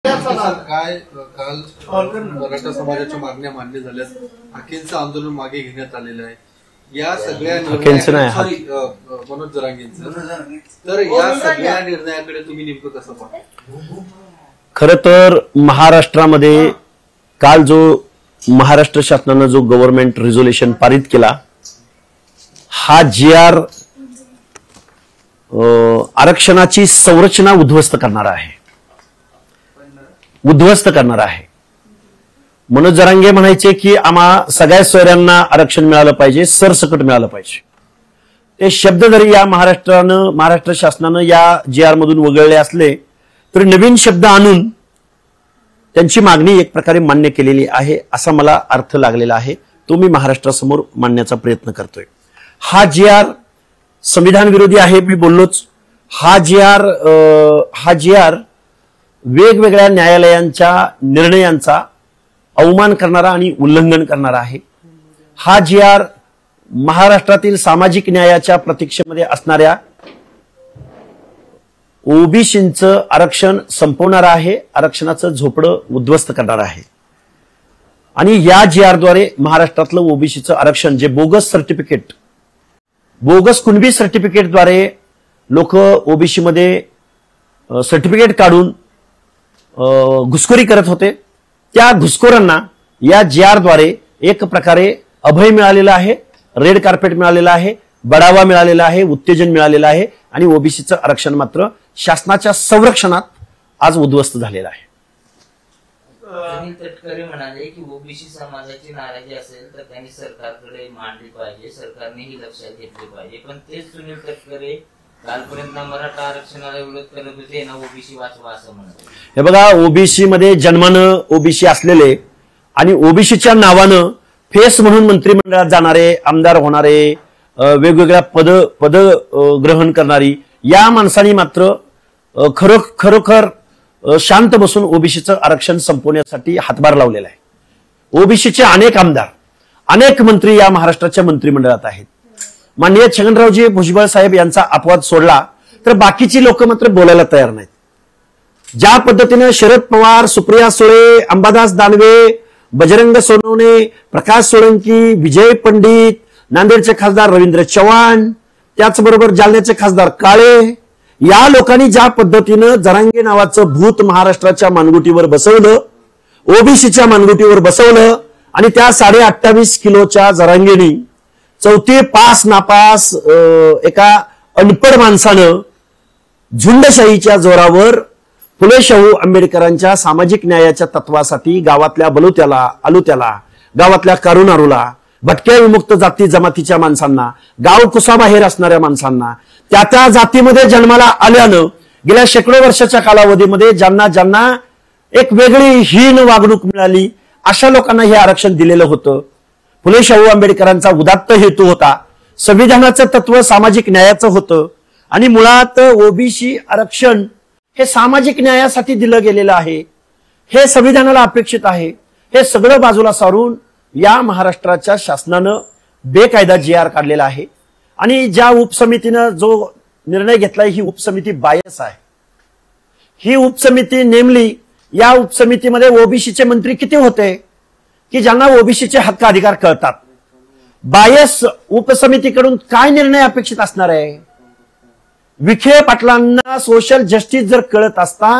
काय काल मराठा समाजाच्या मागण्या मान्य झाल्यास हाकेंचं आंदोलन मागे घेण्यात आलेलं आहे. या सगळ्या मनोज जरांगेंचं, तर या सगळ्या निर्णयाकडे तुम्ही नेमकं कसं पाहता? खरं तर महाराष्ट्रामध्ये काल जो महाराष्ट्र शासनानं जो गव्हर्नमेंट रिझोल्युशन पारित केला, हा GR आरक्षणाची संरचना उद्ध्वस्त करणारा आहे. मनोज जरांगे म्हणायचे की आम्हा सगळ्या सोयऱ्यांना आरक्षण मिळालं पाहिजे, सरसकट मिळालं पाहिजे. ते शब्द जरी या महाराष्ट्र शासनानं या GR मधून वगळले असले तरी नवीन शब्द आणून त्यांची मागणी एक प्रकारे मान्य केलेली आहे, असा मला अर्थ लागलेला आहे. तो मी महाराष्ट्रासमोर मांडण्याचा प्रयत्न करतोय. हा GR संविधान विरोधी आहे, मी बोललोच. हा GR वेगवेगळ्या न्यायालयांच्या निर्णयांचा अवमान करणारा आणि उल्लंघन करणारा आहे. हा GR महाराष्ट्रातील सामाजिक न्यायाच्या प्रतीक्षेमध्ये असणाऱ्या ओबीसींचं आरक्षण संपवणारा आहे, आरक्षणाचं झोपडं उद्ध्वस्त करणारा आहे. आणि या GR द्वारे महाराष्ट्रातलं ओबीसीचं आरक्षण, जे बोगस कुणबी सर्टिफिकेटद्वारे लोक ओबीसी मध्ये सर्टिफिकेट काढून घुसखोरी करत होते, त्या घुसखोरांना या GR द्वारे एक प्रकारे अभय मिळालेला आहे, रेड कार्पेट मिळालेला आहे, बढावा मिळालेला आहे, उत्तेजन मिळालेलं आहे. आणि ओबीसीचं आरक्षण मात्र शासनाच्या संरक्षणात आज उद्ध्वस्त झालेलं आहे. अनिल तटकरे म्हणाले की ओबीसी समाजाची नाराजी असेल तर त्यांनी सरकारकडे मांडली पाहिजे, सरकारनेही लक्षात घेतले पाहिजे. पण तेच सुनील तटकरे कालपर्यंत मराठा आरक्षणाला विरोध करत होते ना, ओबीसी वाचवा असं म्हणत. हे बघा, ओबीसी मध्ये जन्मानं ओबीसी असलेले आणि ओबीसीच्या नावानं फेस म्हणून मंत्रिमंडळात जाणारे, आमदार होणारे, वेगवेगळ्या पद ग्रहण करणारी या माणसांनी मात्र खरोखर शांत बसून ओबीसीचं आरक्षण संपवण्यासाठी हातभार लावलेला आहे. ओबीसीचे अनेक आमदार, अनेक मंत्री या महाराष्ट्राच्या मंत्रिमंडळात आहेत. माननीय छगनरावजी भुजबळ साहेब यांचा अपवाद सोडला तर बाकीची लोक मात्र बोलायला तयार नाहीत. ज्या पद्धतीने शरद पवार, सुप्रिया सुळे, अंबादास दानवे, बजरंग सोनवणे, प्रकाश सोळंकी, विजय पंडित, नांदेडचे खासदार रवींद्र चव्हाण, त्याचबरोबर जालन्याचे खासदार काळे, या लोकांनी ज्या पद्धतीनं जरांगे नावाचं भूत महाराष्ट्राच्या मानगुटीवर बसवलं, ओबीसीच्या मानगुटीवर बसवलं, आणि त्या 28.5 किलोच्या जरांगेनी चौथी पास नापास एका अनपढ माणसानं झुंडशाहीच्या जोरावर फुले शाहू आंबेडकरांच्या सामाजिक न्यायाच्या तत्वासाठी गावातल्या बलुत्याला, आलुत्याला, गावातल्या कारुनारूला, भटक्या विमुक्त जाती जमातीच्या माणसांना, गाव कुसाबाहेर असणाऱ्या माणसांना, त्या जातीमध्ये जन्माला आल्यानं गेल्या शेकडो वर्षाच्या कालावधीमध्ये ज्यांना एक वेगळी हीन वागणूक मिळाली, अशा लोकांना हे आरक्षण दिलेलं होतं. फुले शाहू आंबेडकरांचा उदात्त हेतू होता, संविधानाचं तत्व सामाजिक न्यायाचं होतं. आणि मुळात ओबीसी आरक्षण हे सामाजिक न्यायासाठी दिलं गेलेलं आहे, हे संविधानाला अपेक्षित आहे. हे सगळं बाजूला सारून या महाराष्ट्राच्या शासनानं बेकायदा GR काढलेला आहे. आणि ज्या उपसमितीनं जो निर्णय घेतलाय, ही उपसमिती बायस आहे. ही उपसमिती नेमली, या उपसमितीमध्ये ओबीसीचे मंत्री किती होते की ज्यांना ओबीसीचे हक्क अधिकार कळतात. बायस उपसमितीकडून काय निर्णय अपेक्षित असणार आहे? विखे पाटलांना सोशल जस्टिस जर कळत असता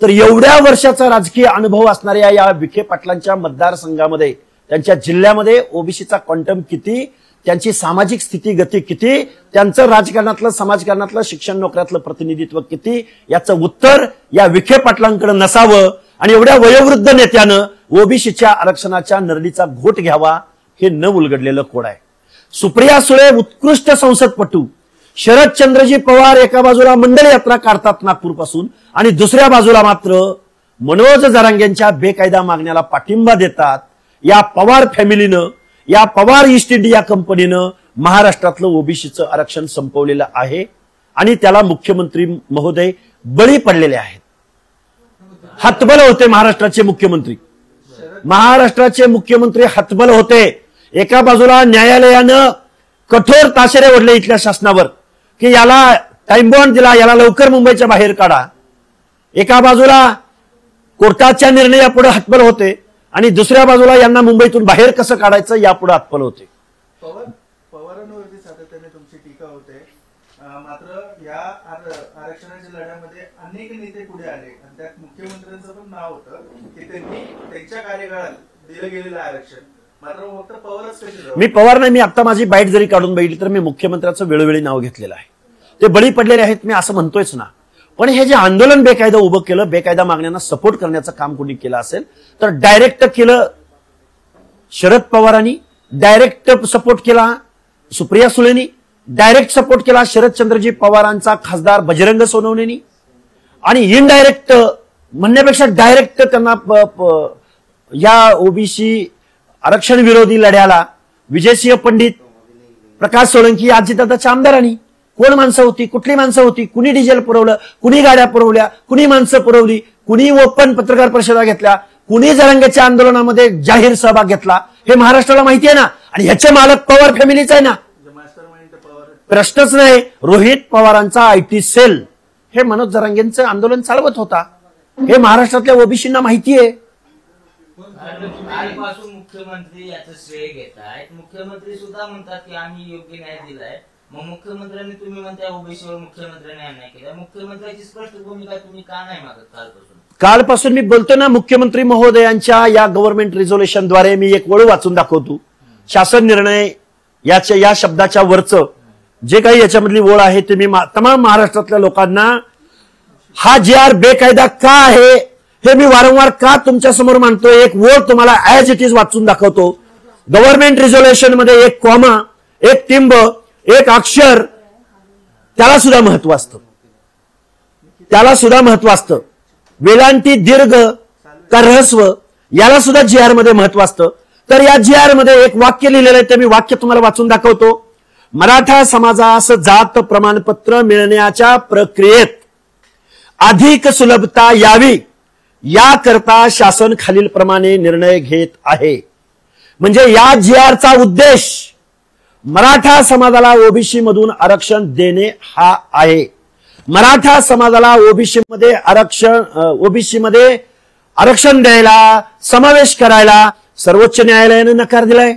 तर एवढ्या वर्षाचा राजकीय अनुभव असणाऱ्या या विखे पाटलांच्या मतदारसंघामध्ये, त्यांच्या जिल्ह्यामध्ये ओबीसीचा क्वांटम किती, त्यांची सामाजिक स्थिती गती किती, त्यांचं राजकारणातलं, समाजकारणातलं, शिक्षण नोकऱ्यातलं प्रतिनिधित्व किती, याचं उत्तर या विखे पाटलांकडे नसावं. आणि एवढ्या वयोवृद्ध नेत्यानं ओबीसीच्या आरक्षणाच्या नरडीचा घोट घ्यावा, हे न उलगडलेलं कोड आहे. सुप्रिया सुळे उत्कृष्ट संसदपटू, शरदचंद्रजी पवार एका बाजूला मंडल यात्रा काढतात नागपूरपासून, आणि दुसऱ्या बाजूला मात्र मनोज जरांगेंच्या बेकायदा मागण्याला पाठिंबा देतात. या पवार फॅमिलीनं, या पवार ईस्ट इंडिया कंपनीनं महाराष्ट्रातलं ओबीसीचं आरक्षण संपवलेलं आहे. आणि त्याला मुख्यमंत्री महोदय बळी पडलेले आहेत. हतबल होते महाराष्ट्राचे मुख्यमंत्री हतबल होते. एका बाजूला न्यायालयानं कठोर ताशेरे ओढले इथल्या शासनावर की याला टाइम बॉन्ड दिला, याला लवकर मुंबईच्या बाहेर काढा. एका बाजूला कोर्टाच्या निर्णय यापुढे हतबल होते आणि दुसऱ्या बाजूला यांना मुंबईतून बाहेर कसं काढायचं यापुढे हतबल होते. पवारांवरती सातत्याने तुमची टीका होते, मात्र या आरक्षणाच्या लढ्यामध्ये अनेक नेते पुढे आले आणि त्यात मुख्यमंत्र्यांचं पण नाव होतं की त्यांनी त्यांच्या कार्यकाळात दिलं गेलेलं आरक्षण, मात्र फक्त पवारच कसे. मी पवार नाही, मी आता माझी बाईट जरी काढून बघितली तर मी मुख्यमंत्र्यांचं वेळोवेळी नाव घेतलेलं आहे. ते बळी पडलेले आहेत मी असं म्हणतोयच ना, पण हे जे आंदोलन बेकायदा उभं केलं, बेकायदा मागण्यांना सपोर्ट करण्याचं काम कोणी केलं असेल तर डायरेक्ट केलं शरद पवारांनी, डायरेक्ट सपोर्ट केला सुप्रिया सुळेंनी, डायरेक्ट सपोर्ट केला शरदचंद्रजी पवारांचा खासदार बजरंग सोनवणेनी, आणि इनडायरेक्ट म्हणण्यापेक्षा डायरेक्ट त्यांना या ओबीसी आरक्षण विरोधी लढ्याला विजयसिंह पंडित, प्रकाश सोळंकी, अजितदादाच्या आमदारांनी कोण माणसं होती, कुठली माणसं होती, कुणी डिझेल पुरवलं, कुणी गाड्या पुरवल्या, कुणी माणसं पुरवली, कुणी ओपन पत्रकार परिषदा घेतल्या, कुणी जरांगेच्या आंदोलनामध्ये जाहीर सहभाग घेतला, हे महाराष्ट्राला माहिती आहे ना. आणि ह्याचे मालक पवार फॅमिलीच आहे ना, प्रश्नच नाही. रोहित पवारांचा आयटी सेल हे मनोज जरांगेंचं आंदोलन चालवत होता, हे महाराष्ट्रातल्या ओबीसींना माहिती आहे. आजपासून मुख्यमंत्री याचं श्रेय घेत आहेत. मुख्यमंत्री सुद्धा म्हणतात की आम्ही योग्य न्याय दिलाय. मग मुख्यमंत्र्यांनी, तुम्ही म्हणताय ओबीसीवर मुख्यमंत्र्यांनी अन्याय केला, मुख्यमंत्र्यांची स्पष्ट भूमिका तुम्ही का नाही मागत कालपासून मी बोलतो ना. मुख्यमंत्री महोदयांच्या या गव्हर्नमेंट रिझोल्युशनद्वारे मी एक ओळ वाचून दाखवतो. शासन निर्णय या शब्दाच्या वरचं जे काही याच्यामधली ओळ आहे ते मी तमाम महाराष्ट्रातल्या लोकांना, हा JR बेकायदा का आहे हे मी वारंवार का तुमच्या समोर मांडतोय. एक ओळ तुम्हाला ऍज इट इज वाचून दाखवतो. गव्हर्नमेंट रिझोल्युशन मध्ये एक कॉमा, एक टिंब, एक अक्षर, त्याला सुद्धा महत्व असतं, त्याला सुद्धा महत्व असतं. वेलांटी, दीर्घ का ऱ्हस्व याला सुद्धा JR मध्ये महत्व असतं. तर या JR मध्ये एक वाक्य लिहिलेलं आहे, ते मी वाक्य तुम्हाला वाचून दाखवतो. मराठा समाजास जात प्रमाणपत्र मिळण्याच्या प्रक्रियेत अधिक सुलभता यावी याकरता शासन खालीलप्रमाणे निर्णय घेत आहे. म्हणजे या JRचा उद्देश मराठा समाजाला ओबीसी मधून आरक्षण देणे हा आहे. मराठा समाजाला ओबीसी मध्ये आरक्षण द्यायला, समावेश करायला सर्वोच्च न्यायालयाने नकार दिलाय,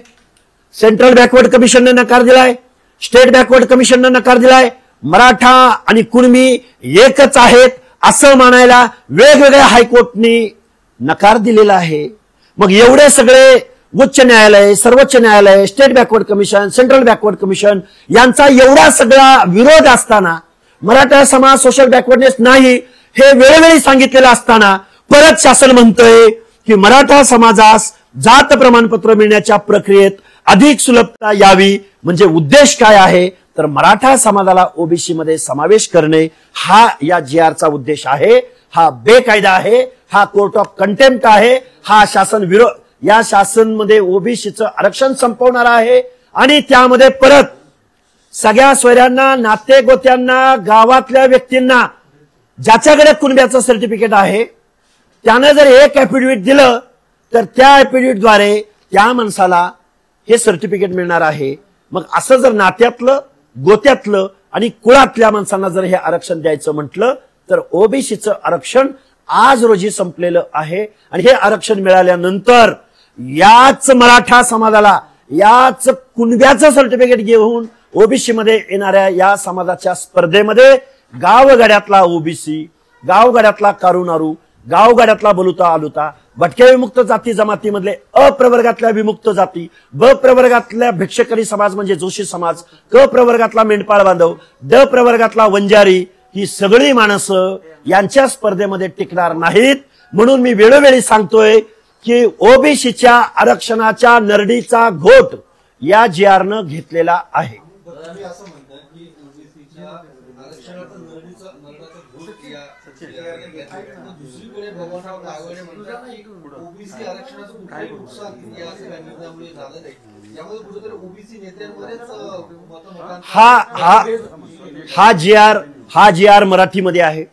सेंट्रल बॅकवर्ड कमिशनने नकार दिलाय, स्टेट बॅकवर्ड कमिशनने नकार दिलाय. मराठा आणि कुणबी एकच आहेत असं मानायला वेगवेगळ्या हायकोर्टनी नकार दिलेला आहे. मग एवढे सगळे उच्च न्यायालय, सर्वोच्च न्यायालय, state backward commission, central backward commission यांचा एवढा सगळा विरोध असताना, मराठा समाज सोशल बॅकवर्डनेस नाही हे वेळोवेळी सांगितलेलं असताना परत शासन म्हणतोय की मराठा समाजास जात प्रमाणपत्र मिळण्याच्या प्रक्रियेत अधिक सुलभता यावी. म्हणजे उद्देश काय आहे तर मराठा समाजाला ओबीसी मध्ये समावेश करणे हा या JRचा उद्देश आहे. हा बेकायदा आहे, हा कोर्ट ऑफ कंटेम्प्ट आहे, हा शासन विरोध, या शासन मध्ये ओबीसीचं आरक्षण संपवणार आहे. आणि त्यामध्ये परत सगळ्या सोयऱ्यांना, नाते गोत्यांना, गावातल्या व्यक्तींना ज्याच्याकडे कुणब्याचं सर्टिफिकेट आहे त्यानं जर एक ऍफिडेव्हिट दिलं तर त्या ऍफिडेव्हिटद्वारे त्या माणसाला हे सर्टिफिकेट मिळणार आहे. मग असं जर नात्यातलं, गोत्यातलं आणि कुळातल्या माणसांना जर हे आरक्षण द्यायचं म्हटलं तर ओबीसीचं आरक्षण आज रोजी संपलेलं आहे. आणि हे आरक्षण मिळाल्यानंतर याच मराठा समाजाला, याच कुणब्याचं सर्टिफिकेट घेऊन ओबीसी मध्ये येणाऱ्या या समाजाच्या स्पर्धेमध्ये गावगाड्यातला ओबीसी, गावगाड्यातला कारुनारू, गावगाड्यातला बलुता आलुता, भटक्या विमुक्त जाती जमातीमधले अप्रवर्गातल्या विमुक्त जाती, ब प्रवर्गातल्या भिक्षकरी समाज म्हणजे जोशी समाज, क प्रवर्गातला मेंढपाळ बांधव, ड प्रवर्गातला वंजारी, ही सगळी माणसं यांच्या स्पर्धेमध्ये टिकणार नाहीत. म्हणून मी वेळोवेळी सांगतोय की ओबीसीच्या आरक्षणाच्या नरडीचा घोट या JRनं घेतलेला आहे. असं म्हणतात की ओबीसीच्या आरक्षणाचा नरडीचा घोट या JRने घेतला. दुसरीकडे भगवानराव नागवणे म्हणतात की ओबीसी आरक्षणाचं कुठलंही नुकसान या सगळ्या निर्णयामुळे झालं नाही. यामध्ये कुठेतरी ओबीसी नेत्यांमध्येच हा JR मराठीमध्ये आहे.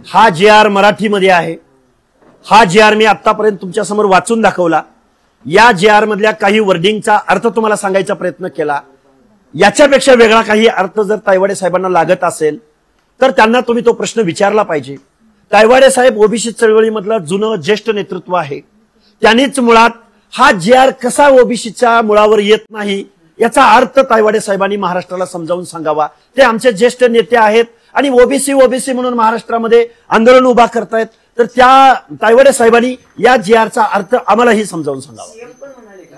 हा JR मराठीमध्ये आहे. हा JR मी आतापर्यंत तुमच्या समोर वाचून दाखवला. या JR मधल्या काही वर्डिंगचा अर्थ तुम्हाला सांगायचा प्रयत्न केला. याच्यापेक्षा वेगळा काही अर्थ जर तायवाडे साहेबांना लागत असेल तर त्यांना तुम्ही तो प्रश्न विचारला पाहिजे. तायवाडे साहेब ओबीसी चळवळीमधलं जुनं ज्येष्ठ नेतृत्व आहे. त्यांनीच मुळात हा GR कसा ओबीसीच्या मुळावर येत नाही याचा अर्थ तायवाडे साहेबांनी महाराष्ट्राला समजावून सांगावा. ते आमचे ज्येष्ठ नेते आहेत आणि ओबीसी म्हणून महाराष्ट्रामध्ये आंदोलन उभा करतायत. तर त्या तायवाडे साहेबांनी या GRचा अर्थ आम्हालाही समजावून सांगावा. सीएम पण म्हणाले का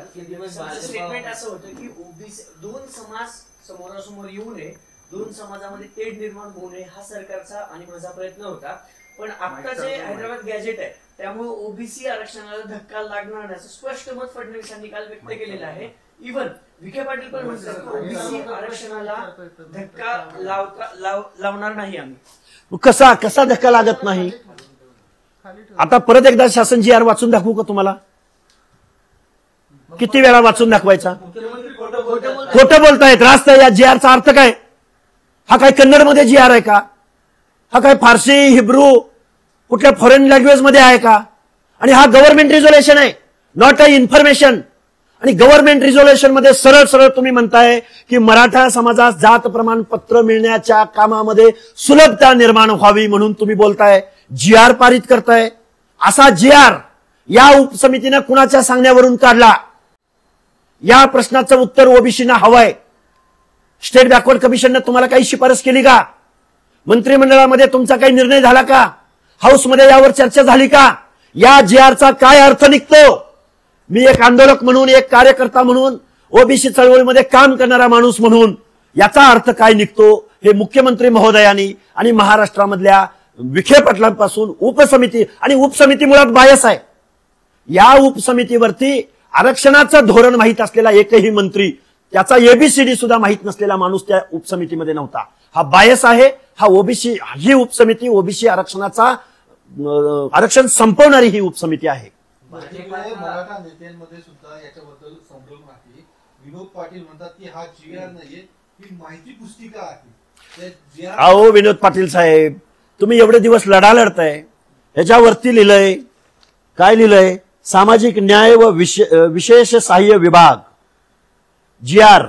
स्टेटमेंट असं होतं की ओबीसी दोन समाज समोरासमोर येऊ नये, दोन समाजामध्ये तेढ निर्माण होऊ नये हा सरकारचा आणि माझा प्रयत्न होता. पण आता जे हैदराबाद गॅजेट आहे त्यामुळे ओबीसी आरक्षणाला धक्का लागणार नाही असं स्पष्ट मत फडणवीसांनी काल व्यक्त केलेलं आहे. इव्हन विखे पाटील पण म्हणतात ओबीसी आरक्षणाला धक्का लावणार नाही आम्ही. कसा धक्का लागत नाही? आता परत एकदा शासन GR वाचून दाखवू का तुम्हाला? किती वेळा वाचून दाखवायचा? खोटं बोलतायत. रास्त या GRचा अर्थ काय? हा काय कन्नडमध्ये GR आहे का? हा काय फारसी हिब्रू कुठल्या फॉरेन लँग्वेज मध्ये आहे का? आणि हा गव्हर्नमेंट रिझोल्युशन आहे, नॉट अ इन्फॉर्मेशन. आणि गव्हर्नमेंट रिझोल्युशन मध्ये सरळ तुम्ही म्हणताय की मराठा समाजास जात प्रमाणपत्र मिळण्याच्या कामामध्ये सुलभता निर्माण व्हावी म्हणून तुम्ही बोलताय. GR पारित करताय. असा GR या उपसमितीनं कुणाच्या सांगण्यावरून काढला? या प्रश्नाचं उत्तर ओबीसीना हवंय. स्टेट बॅकवर्ड कमिशनने तुम्हाला काही शिफारस केली का? मंत्रिमंडळामध्ये तुमचा काही निर्णय झाला का? हाऊसमध्ये यावर चर्चा झाली का? या GRचा काय अर्थ निघतो? मी एक आंदोलक म्हणून, एक कार्यकर्ता म्हणून, ओबीसी चळवळीमध्ये काम करणारा माणूस म्हणून याचा अर्थ काय निघतो हे मुख्यमंत्री महोदयांनी आणि महाराष्ट्रामधल्या विखे पाटलांपासून उपसमिती, आणि उपसमिती मुळात बायस आहे. या उपसमितीवरती आरक्षणाचं धोरण माहीत असलेला एकही मंत्री, त्याचा ABCD सुद्धा माहीत नसलेला माणूस त्या उपसमितीमध्ये नव्हता. हा बायस आहे. हा ओबीसी, ही उपसमिती ओबीसी आरक्षण संपवणारी ही उपसमिती आहे. मराठा नेत्यांमध्ये सुद्धा याच्याबद्दल संभ्रम आहे. विनोद पाटील म्हणतात की हा GR नाहीये, ही माहिती पुस्तिका आहे. अहो विनोद पाटील साहेब, तुम्ही एवढे दिवस लढताय, ह्याच्यावरती लिहिलंय काय? लिहिलंय सामाजिक न्याय व विशेष सहाय्य विभाग, GR,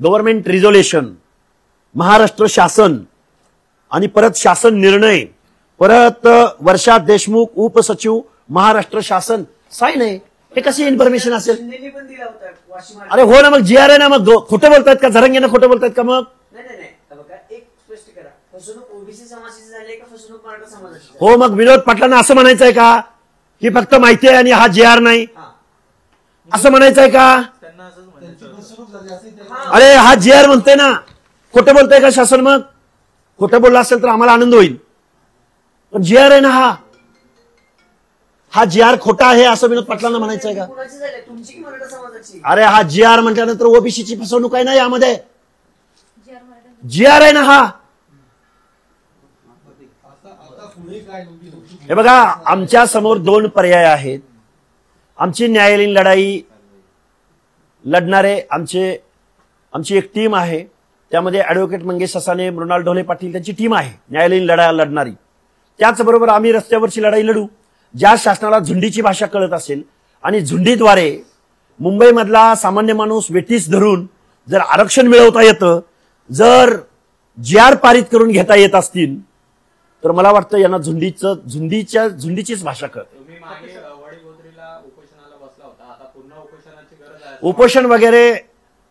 गव्हर्नमेंट रिझोल्युशन, महाराष्ट्र शासन, आणि परत शासन निर्णय, परत वर्षा देशमुख उपसचिव महाराष्ट्र शासन, साईन आहे. हे कशी इन्फॉर्मेशन असेल? अरे हो ना, मग GR आहे ना. मग खोटं बोलतायत का? झरंगेनं खोटं बोलतायत का? मग एक स्पष्ट करा, फसवणूक ओबीसी समाजाची झाली आहे का फसवणूक मराठा समाजाची? हो, मग विनोद पाटलांना असं म्हणायचंय का की फक्त माहिती आहे आणि हा GR नाही, असं म्हणायचंय का? अरे हा GR म्हणते ना, खोटं बोलतंय का शासन? मग खोटं बोलला असेल तर आम्हाला आनंद होईल, पण GR आहे ना हा GR खोटा आहे असं विनोद पाटलांना म्हणायचंय का? अरे हा GR म्हटल्यानंतर ओबीसीची फसवणूक आहे ना यामध्ये. GR आहे ना हा. हे बघा, आमच्या समोर दोन पर्याय आहेत. आमची न्यायालयीन लढाई लढणारे आमची एक टीम आहे. त्यामध्ये ऍडव्होकेट मंगेश ससाने, मृणाल ढोले पाटील त्यांची टीम आहे न्यायालयीन लढाई लढणारी. त्याचबरोबर आम्ही रस्त्यावरची लढाई लढू. ज्या शासनाला झुंडीची भाषा कळत असेल आणि झुंडीद्वारे मुंबईमधला सामान्य माणूस वेठीस धरून जर आरक्षण मिळवता येतं, जर GR पारित करून घेता येत असतील, तर मला वाटतं यांना झुंडीचीच भाषा कळते. उपोषण वगैरे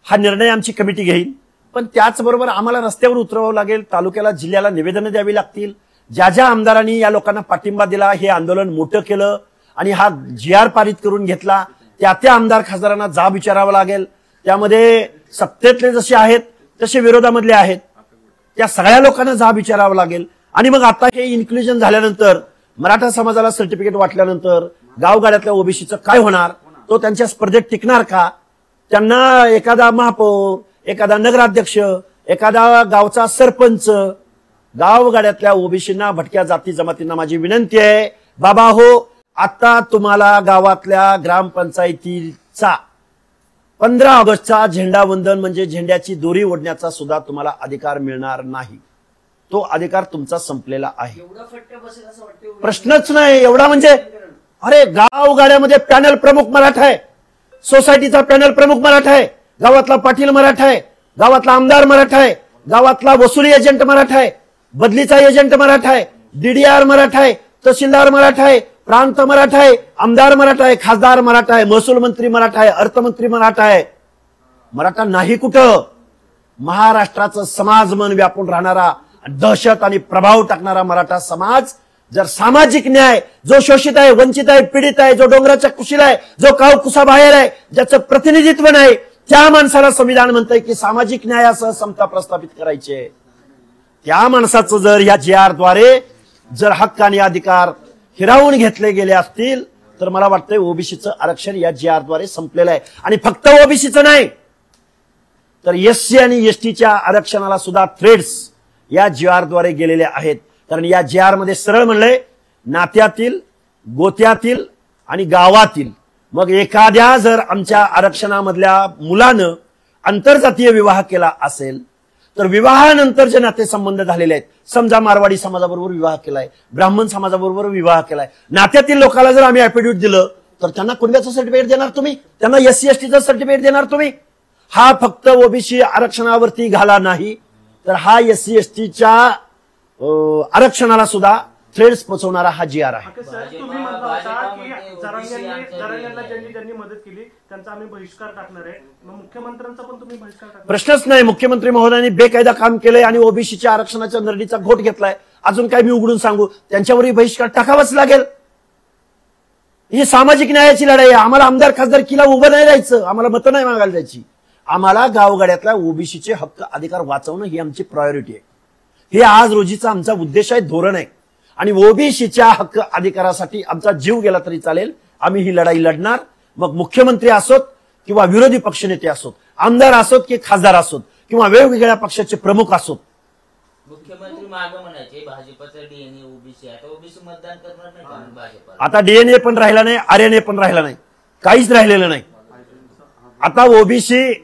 हा निर्णय आमची कमिटी घेईल, पण त्याचबरोबर आम्हाला रस्त्यावर उतरवावं लागेल. तालुक्याला, जिल्ह्याला निवेदनं द्यावी लागतील. ज्या आमदारांनी या लोकांना पाठिंबा दिला, हे आंदोलन मोठं केलं आणि हा GR पारित करून घेतला, त्या आमदार खासदारांना जाब विचारावा लागेल. त्यामध्ये सत्तेतले जसे आहेत तसे विरोधामधले आहेत, त्या सगळ्या लोकांना जाब विचारावा लागेल. आणि मग आता हे इन्क्लुजन झाल्यानंतर, मराठा समाजाला सर्टिफिकेट वाटल्यानंतर गावगाड्यातल्या ओबीसीचं काय होणार? तो त्यांच्या स्पर्धेत टिकणार का? त्यांना एखादा महापौर, एखादा नगराध्यक्ष, एखादा गावचा सरपंच, गावगाड्यातल्या ओबीसींना, भटक्या जाती जमातींना माझी विनंती आहे, बाबा हो, आता तुम्हाला गावातल्या ग्रामपंचायतीचा 15 ऑगस्टचा झेंडावंदन म्हणजे झेंड्याची दोरी ओढण्याचा सुद्धा तुम्हाला अधिकार मिळणार नाही. तो अधिकार तुमचा संपलेला आहे. प्रश्नच नाही एवढा. म्हणजे अरे गावगाड्यामध्ये पॅनल प्रमुख मराठा आहे, सोसायटीचा पॅनल प्रमुख मराठा आहे, गावातला पाटील मराठा आहे, गावातला आमदार मराठा आहे, गावातला वसुली एजंट मराठा आहे, बदलीचा एजंट मराठा आहे, DDR मराठा आहे. तहसीलदार मराठा आहे, प्रांत मराठा आहे, आमदार मराठा आहे, खासदार मराठा आहे, महसूल मंत्री मराठा आहे, अर्थमंत्री मराठा आहे. मराठा नाही कुठं. महाराष्ट्राचं समाज मन व्यापून राहणारा, दहशत आणि प्रभाव टाकणारा मराठा समाज जर सामाजिक न्याय, जो शोषित आहे, वंचित आहे, पीडित आहे, जो डोंगराच्या कुशीला आहे, जो काव कुसाबाहेर आहे, ज्याचं प्रतिनिधित्व नाही, त्या माणसाला संविधान म्हणतंय की सामाजिक न्यायासह समता प्रस्थापित करायचे. त्या माणसाचं जर या GR द्वारे जर हक्क आणि अधिकार हिरावून घेतले गेले असतील तर मला वाटतंय ओबीसीचं आरक्षण या GR द्वारे संपलेलं आहे. आणि फक्त ओबीसीचं नाही तर SC आणि STच्या आरक्षणाला सुद्धा थ्रेड्स या GR द्वारे गेलेले आहेत. कारण या GR मध्ये सरळ म्हणलंय नात्यातील, गोत्यातील आणि गावातील. मग एखाद्या जर आमच्या आरक्षणामधल्या मुलानं आंतरजातीय विवाह केला असेल तर विवाहानंतर जे नातेसंबंध झालेले आहेत, समजा मारवाडी समाजाबरोबर विवाह केलाय, ब्राह्मण समाजाबरोबर विवाह केलाय, नात्यातील लोकांना जर आम्ही ऍफिडेव्हिट दिलं तर त्यांना कुणब्याचं सर्टिफिकेट देणार तुम्ही, त्यांना SC STचं सर्टिफिकेट देणार तुम्ही. हा फक्त ओबीसी आरक्षणावरती घाला नाही तर हा SC STच्या आरक्षणाला सुद्धा थ्रेड्स पोचवणारा हा GR आहे. सर, तुम्ही म्हटलं होता की जरांगेंना ज्यांनी मदत केली त्यांचा आम्ही बहिष्कार टाकणार आहे. मग मुख्यमंत्र्यांचा पण तुम्ही बहिष्कार टाकणार? प्रश्नच नाही. मुख्यमंत्री महोदयांनी बेकायदा काम केलंय आणि ओबीसीच्या आरक्षणाच्या नरडीचा घोट घेतलाय. अजून काय मी उघडून सांगू? त्यांच्यावरही बहिष्कार टाकावाच लागेल. ही सामाजिक न्यायाची लढाई आहे. आम्हाला आमदार खासदारकीला उभं नाही राहायचं, आम्हाला मतं नाही मागायला जायची. आम्हाला गावगाड्यातल्या ओबीसीचे हक्क अधिकार वाचवणं ही आमची प्रायोरिटी आहे. हे आज रोजीचा आमचा उद्देश आहे, धोरण आहे. आणि ओबीसीच्या हक्क अधिकारासाठी आमचा जीव गेला तरी चालेल, आम्ही ही लढाई लढणार. मग मुख्यमंत्री असोत किंवा विरोधी पक्षनेते असोत, आमदार असोत की खासदार असोत किंवा वेगवेगळ्या पक्षाचे प्रमुख असोत. मुख्यमंत्री मागं म्हणायचे भाजपचा DNA ओबीसी, आता ओबीसी मतदान करणार नाही का भाजपला? आता DNA पण राहिला नाही, RNA पण राहिला नाही, काहीच राहिलेलं नाही. आता ओबीसी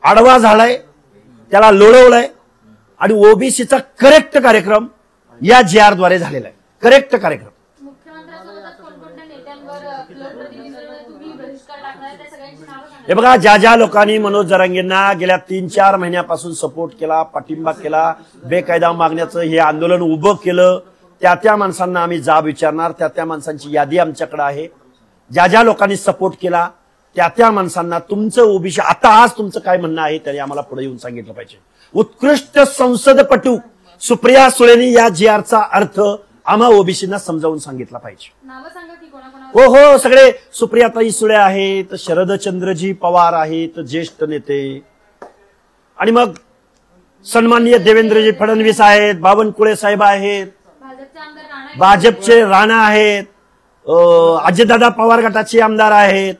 आडवा झालाय, त्याला लोळवलंय आणि ओबीसीचा करेक्ट कार्यक्रम या GR द्वारे झालेला आहे. करेक्ट कार्यक्रम. हे बघा, ज्या ज्या लोकांनी मनोज जरांगेंना गेल्या 3-4 महिन्यापासून सपोर्ट केला, पाठिंबा केला, बेकायदा मागण्याचं हे आंदोलन उभं केलं, त्या माणसांना आम्ही जाब विचारणार. त्या माणसांची यादी आमच्याकडे आहे. ज्या ज्या लोकांनी सपोर्ट केला त्या माणसांना तुमचं ओबीसी आता आज तुमचं काय म्हणणं आहे त्यांनी आम्हाला पुढे येऊन सांगितलं पाहिजे. उत्कृष्ट संसदपटू सुप्रिया सुळेंनी या GRचा अर्थ आम्हा ओबीसींना समजावून सांगितला पाहिजे. हो हो, सगळे सुप्रियाताई सुळे आहेत, शरदचंद्रजी पवार आहेत, ज्येष्ठ नेते, आणि मग सन्माननीय देवेंद्रजी फडणवीस आहेत, बावनकुळे साहेब आहेत, भाजपचे राणा आहेत, अजितदादा पवार गटाचे आमदार आहेत,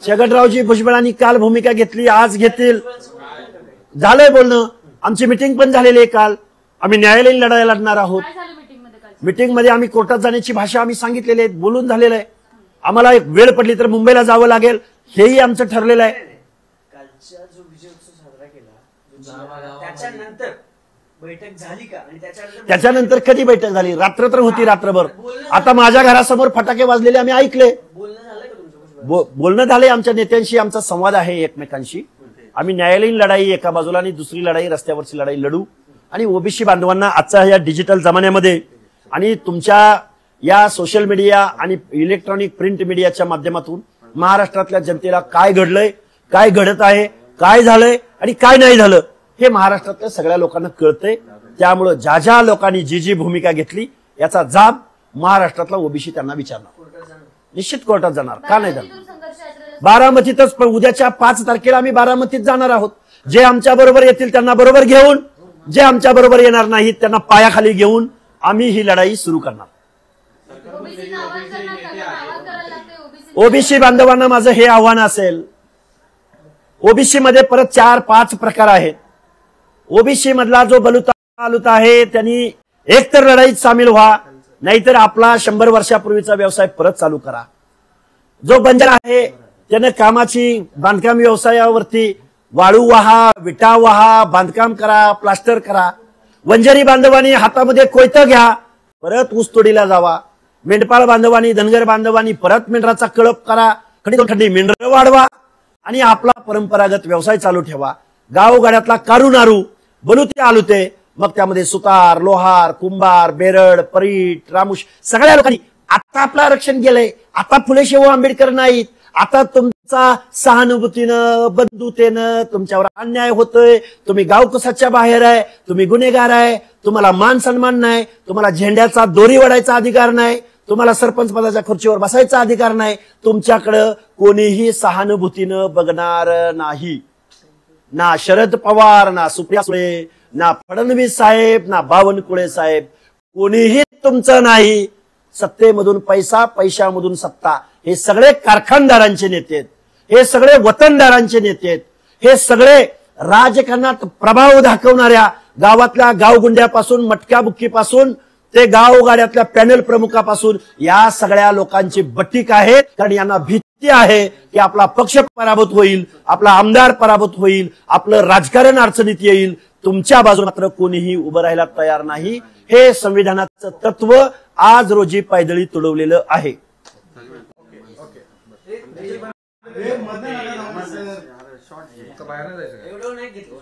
छगनरावजी भुजबळांनी काल भूमिका घेतली, आज घेतील. झालंय बोलणं. आमची मिटिंग पण झालेली आहे काल. आम्ही न्यायालयीन लढाई लढणार आहोत. मिटिंगमध्ये आम्ही कोर्टात जाण्याची भाषा आम्ही सांगितलेली आहे, बोलून झालेलं आहे. आम्हाला एक वेळ पडली तर मुंबईला जावं लागेल, हेही आमचं ठरलेलं आहे. कालचा जो विजय उत्सव साजरा केला त्याच्यानंतर बैठक झाली का? आणि त्याच्यानंतर कधी बैठक झाली? रात्र तर होती, रात्रभर. आता माझ्या घरासमोर फटाके वाजलेले आम्ही ऐकले. बोलणं झालं का तुमचं? बोलणं झालंय आमच्या नेत्यांशी, आमचा संवाद आहे एकमेकांशी. आम्ही न्यायालयीन लढाई एका बाजूला आणि दुसरी लढाई रस्त्यावरची लढाई लढू. आणि ओबीसी बांधवांना आजच्या या डिजिटल जमान्यामध्ये आणि तुमच्या या सोशल मीडिया आणि इलेक्ट्रॉनिक प्रिंट मीडियाच्या माध्यमातून महाराष्ट्रातल्या जनतेला काय घडलंय, काय घडत आहे, काय झालंय आणि काय नाही झालं हे महाराष्ट्रातल्या सगळ्या लोकांना कळतंय. त्यामुळे ज्या ज्या लोकांनी जी भूमिका घेतली याचा जाब महाराष्ट्रातला ओबीसी त्यांना विचारणार, निश्चित कोर्टात जाणार. का नाही जाणार? बारामतीतच. पण उद्याच्या 5 तारखेला आम्ही बारामतीत जाणार आहोत. जे आमच्या बरोबर येतील त्यांना बरोबर घेऊन, जे आमच्या बरोबर येणार नाहीत त्यांना पायाखाली घेऊन आम्ही ही लढाई सुरू करणार. ओबीसी बांधवांना माझं हे आव्हान असेल, ओबीसी मध्ये परत 4-5 प्रकार आहेत. ओबीसी मधला जो बलुता आहे त्यांनी एकतर लढाईत सामील व्हा, नाहीतर आपला 100 वर्षापूर्वीचा व्यवसाय परत चालू करा. जो बंजर आहे त्याने कामाची बांधकाम व्यवसायावरती वाळू वाहा, विटा वाहा, बांधकाम करा, प्लास्टर करा. वंजारी बांधवांनी हातामध्ये कोयतं घ्या, परत ऊसतोडीला जावा. मेंढपाळ बांधवांनी, धनगर बांधवांनी परत मेंढराचा कळप करा, खंडी मेंढर वाढवा आणि आपला परंपरागत व्यवसाय चालू ठेवा. गावगाड्यातला कारू नारू, बलुते आलुते मग त्यामध्ये सुतार, लोहार, कुंभार, बेरड, परीट, रामुश सगळ्या लोकांनी आता आपलं आरक्षण गेलंय. आता फुले शाहू आंबेडकर नाहीत. आता तुमचा सहानुभूतीनं, बंधुतेनं तुमच्यावर अन्याय होतोय. तुम्ही गावकुसाच्या बाहेर आहे, तुम्ही गुन्हेगार आहे, तुम्हाला मान सन्मान नाही, तुम्हाला झेंड्याचा दोरी वडायचा अधिकार नाही, तुम्हाला सरपंच पदाच्या खुर्चीवर बसायचा अधिकार नाही. तुमच्याकडं कोणीही सहानुभूतीनं बघणार नाही. ना शरद पवार, ना सुप्रिया सुळे, ना फडणवीस साहेब, ना बावनकुळे साहेब, कोणीही तुमचं नाही. सत्तेमधून पैसा, पैशामधून सत्ता, हे सगळे कारखानदारांचे नेते आहेत. हे सगळे वतनदारांचे नेते आहेत. हे सगळे राजकारणात प्रभाव दाखवणाऱ्या गावातल्या गावगुंड्यापासून, मटक्याबुक्कीपासून ते गावगाड्यातल्या पॅनल प्रमुखापासून या सगळ्या लोकांची बटीक आहे. कारण यांना भीती आहे की आपला पक्ष पराभूत होईल, आपला आमदार पराभूत होईल, आपलं राजकारण अडचणीत येईल. तुमच्या बाजूला मात्र कोणीही उभं राहायला तयार नाही. हे संविधानाचं तत्व आज रोजी पायदळी तुडवलेलं आहे. एवढं नाही घेतलं.